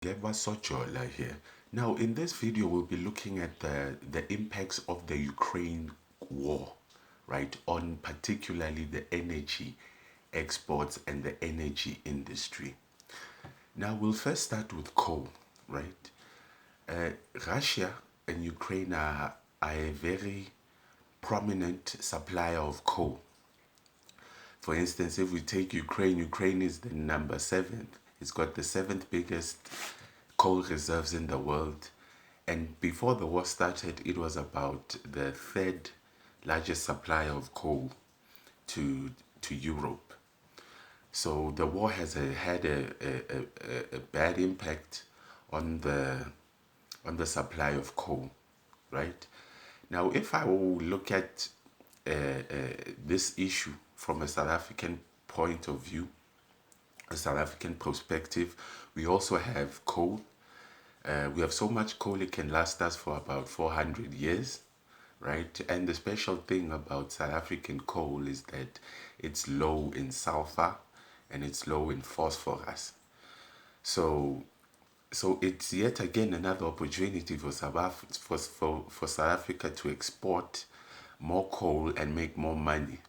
Geba Sojola here. Now, in this video, we'll be looking at the impacts of the Ukraine war, right, on particularly the energy exports and the energy industry. Now, we'll first start with coal, right? Russia and Ukraine are a very prominent supplier of coal. For instance, if we take Ukraine, Ukraine is the number seventh. It's got the seventh biggest coal reserves in the world. And before the war started, it was about the third largest supplier of coal to Europe. So the war has had a bad impact on the supply of coal, right? Now, if I will look at this issue from a South African point of view, a South African perspective, we also have coal. We have so much coal it can last us for about 400 years, right? And the special thing about South African coal is that it's low in sulfur and it's low in phosphorus. So so it's yet again another opportunity for South Africa to export more coal and make more money.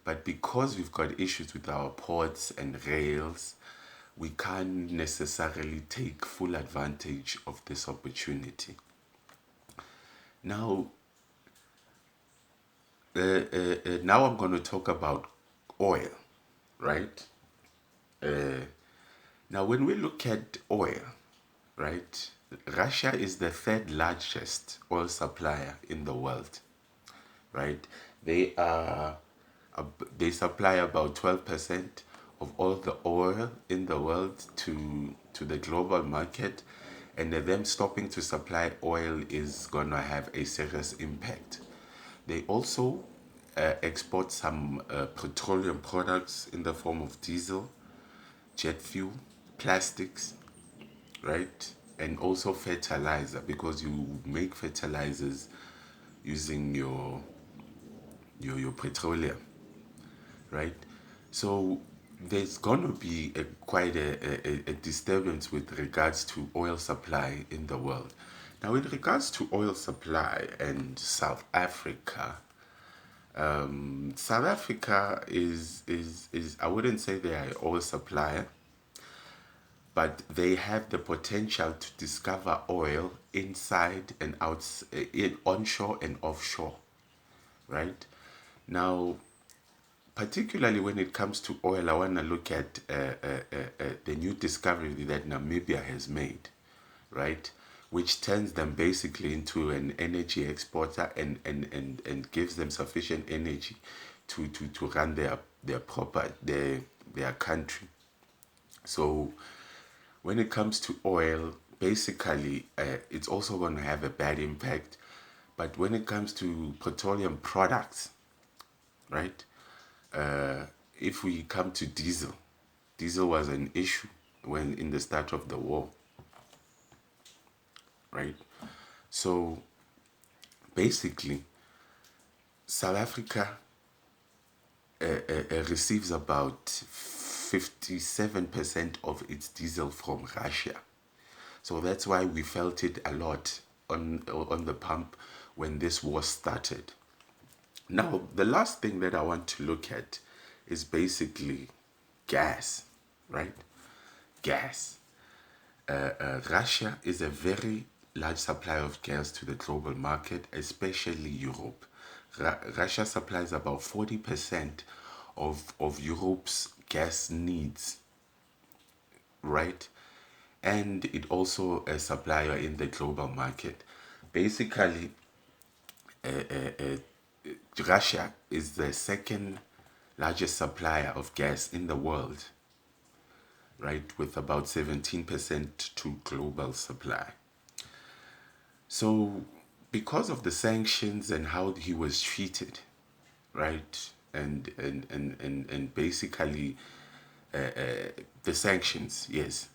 But because we've got issues with our ports and rails, we can't necessarily take full advantage of this opportunity. Now, now I'm going to talk about oil, right? Uh, Now, when we look at oil, right, Russia is the third largest oil supplier in the world, right? They are they supply about 12% of all the oil in the world to the global market, and them stopping to supply oil is gonna have a serious impact. They also export some petroleum products in the form of diesel, jet fuel, plastics, right? And also fertilizer, because you make fertilizers using your petroleum, right? So there's gonna be quite a disturbance with regards to oil supply in the world. Now, in regards to oil supply and South Africa, South Africa is I wouldn't say they are an oil supplier, but they have the potential to discover oil inside and outside, in onshore and offshore, right? Now, particularly when it comes to oil, I want to look at the new discovery that Namibia has made, right? Which turns them basically into an energy exporter and gives them sufficient energy to run their country. So when it comes to oil, basically it's also going to have a bad impact. But when it comes to petroleum products, right? If we come to diesel, diesel was an issue when in the start of the war, right? So basically, South Africa receives about 57% of its diesel from Russia. So that's why we felt it a lot on the pump when this war started. Now, the last thing that I want to look at is basically gas, right? Gas. Russia is a very large supplier of gas to the global market, especially Europe. Russia supplies about 40% of Europe's gas needs, right? And it also a supplier in the global market. Basically, Russia is the second largest supplier of gas in the world, right, with about 17% to global supply. So, because of the sanctions and how he was treated, right, and basically the sanctions, yes,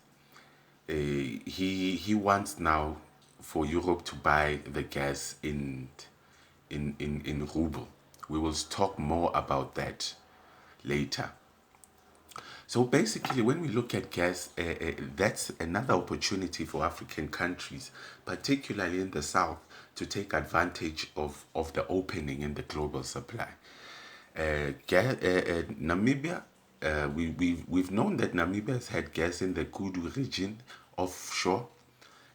he wants now for Europe to buy the gas in ruble. We will talk more about that later. So basically, when we look at gas, that's another opportunity for African countries, particularly in the south, to take advantage of the opening in the global supply. Namibia, we've known that Namibia has had gas in the Kudu region offshore,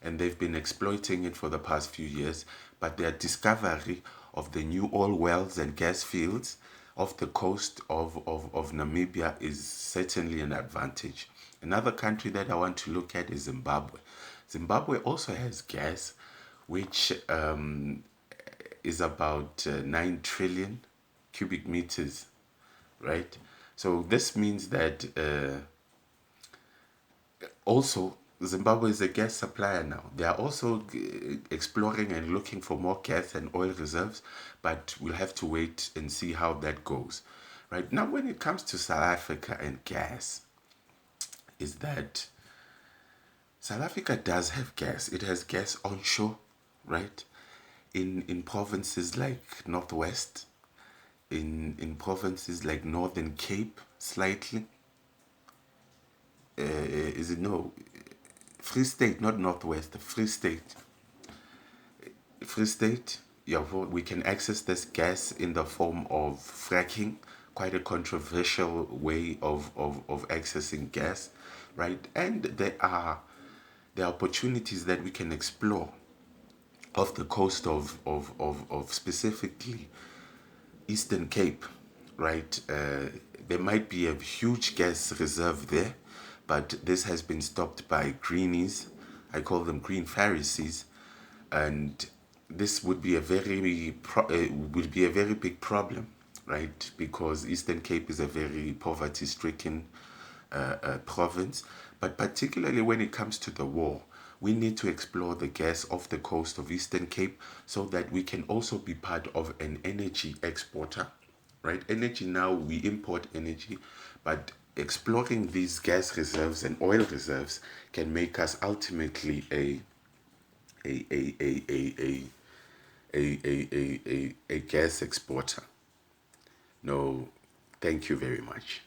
and they've been exploiting it for the past few years. But their discovery of the new oil wells and gas fields off the coast of Namibia is certainly an advantage. Another country that I want to look at is Zimbabwe. Zimbabwe also has gas, which is about 9 trillion cubic meters, right? So this means that also Zimbabwe is a gas supplier now. They are also exploring and looking for more gas and oil reserves, but we'll have to wait and see how that goes. Right now, when it comes to South Africa and gas, is that South Africa does have gas. It has gas onshore, right? In provinces like Northwest, in provinces like Northern Cape, slightly. Is it no? Free State, not Northwest, Free State. Free State, yeah, we can access this gas in the form of fracking, quite a controversial way of accessing gas, right? And there are opportunities that we can explore off the coast of specifically Eastern Cape, right? There might be a huge gas reserve there, but this has been stopped by greenies. I call them green Pharisees, and this would be a would be a very big problem, right? Because Eastern Cape is a very poverty-stricken province, but particularly when it comes to the war, we need to explore the gas off the coast of Eastern Cape so that we can also be part of an energy exporter, right? Energy now, we import energy, but exploring these gas reserves and oil reserves can make us ultimately a, a, a, a, a, a gas exporter. No, thank you very much.